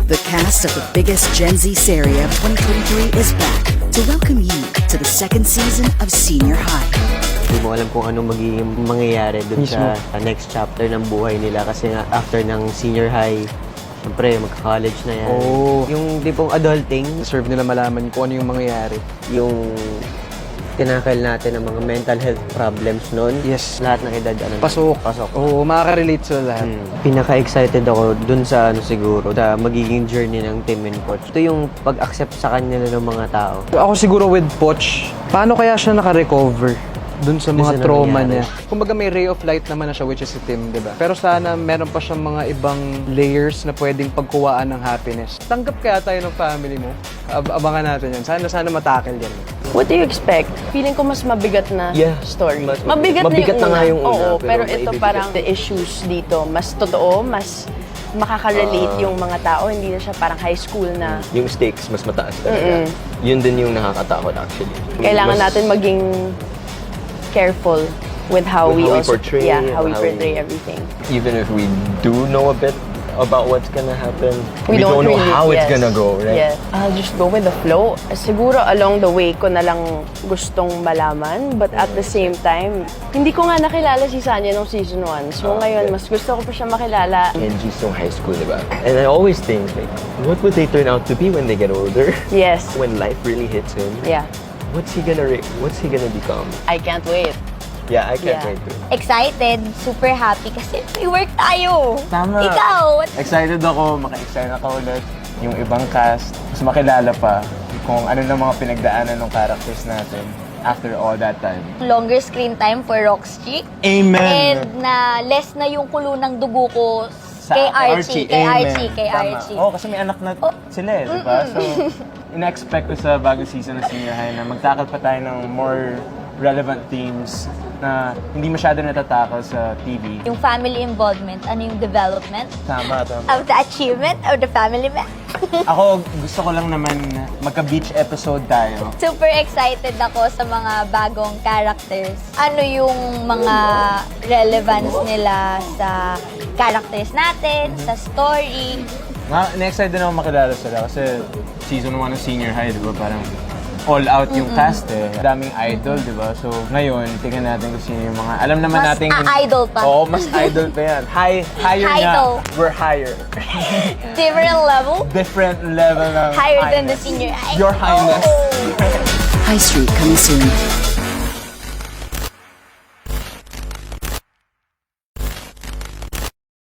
The cast of the biggest Gen Z serie of 2023 is back to welcome you to the second season of Senior High. Hindi mo alam kung anong magiging mangyayari dun sa next chapter ng buhay nila kasi nga after ng senior high, siyempre magka-college na yan. Oh. Yung tipong adulting, Deserve nila malaman kung ano yung mangyayari. yung tinakal natin ng mga mental health problems nun. Yes. Lahat ng edad, Pasok. Pasok. Oo, makaka-relate sa lahat. Pinaka-excited ako dun sa siguro, sa magiging journey ng team and coach. Ito yung pag-accept sa kanila ng mga tao. Ako siguro with Poch, paano kaya siya naka-recover dun sa mga sa trauma nangyari. niya? Kumbaga may ray of light naman na siya, which is si Tim, di ba? Pero sana meron pa siyang mga ibang layers na pwedeng pagkuwaan ng happiness. Tanggap kaya tayo ng family mo? Abangan natin yan. Sana matakel yan. What do you expect? Feeling ko mas mabigat na story. Mas mabigat mabigat na na nga yung una, Oo, pero pero ito maibigat. parang the issues dito, mas totoo, mas makaka-relate yung mga tao. Hindi na siya parang high school na Yung stakes mas mataas talaga. Yun din yung nakakatakot actually. kailangan Mas- natin maging careful with how With we how we also portray, how we how portray we- everything. Even if we do know a bit about what's gonna happen, We don't know really- how it's yes. gonna go, right? Yes. I'll just go with the flow. Siguro along the way ko na lang gustong malaman, but at the same time, hindi ko nga nakilala si Sanya nung season 1. So ngayon, mas gusto ko pa siya makilala. NG's still high school, diba? And I always think, like, what would they turn out to be when they get older? Yes. When life really hits him, Yeah. what's he gonna become? I can't wait. Yeah, I can't Yeah. wait to. Excited, super happy kasi may work tayo. Tama. Ikaw, Excited ako, maka-excite ako ulit. Yung ibang cast, mas makilala pa kung ano na mga pinagdaanan ng characters natin after all that time. longer screen time for Rockstreak. Amen! And na less na yung kulo ng dugo ko kay Archie. Kay Archie. Oo, kasi may anak na sila eh, di ba? So, ina-expect ko sa bagong season ng Senior High na magtakal pa tayo ng more relevant themes na hindi masyado natatakal sa TV. Yung family involvement, ano yung development Tama. of the achievement of the family man. Ako, gusto ko lang naman magka-beach episode tayo. Super excited ako sa mga bagong characters. Ano yung mga relevance nila sa characters natin, sa story. Na-excited din ako makilala sila kasi season 1 ng Senior High, di ba? Parang all out yung cast eh. Daming idol, di ba? So, ngayon, tingnan natin kung sino yung mga... Alam naman Mas natin... idol pa. Oo, mas idol pa yan. Higher Idol. na. We're higher. Different level. Different level ng Higher than the highness. senior high. Your Highness. Oh. High Street coming soon.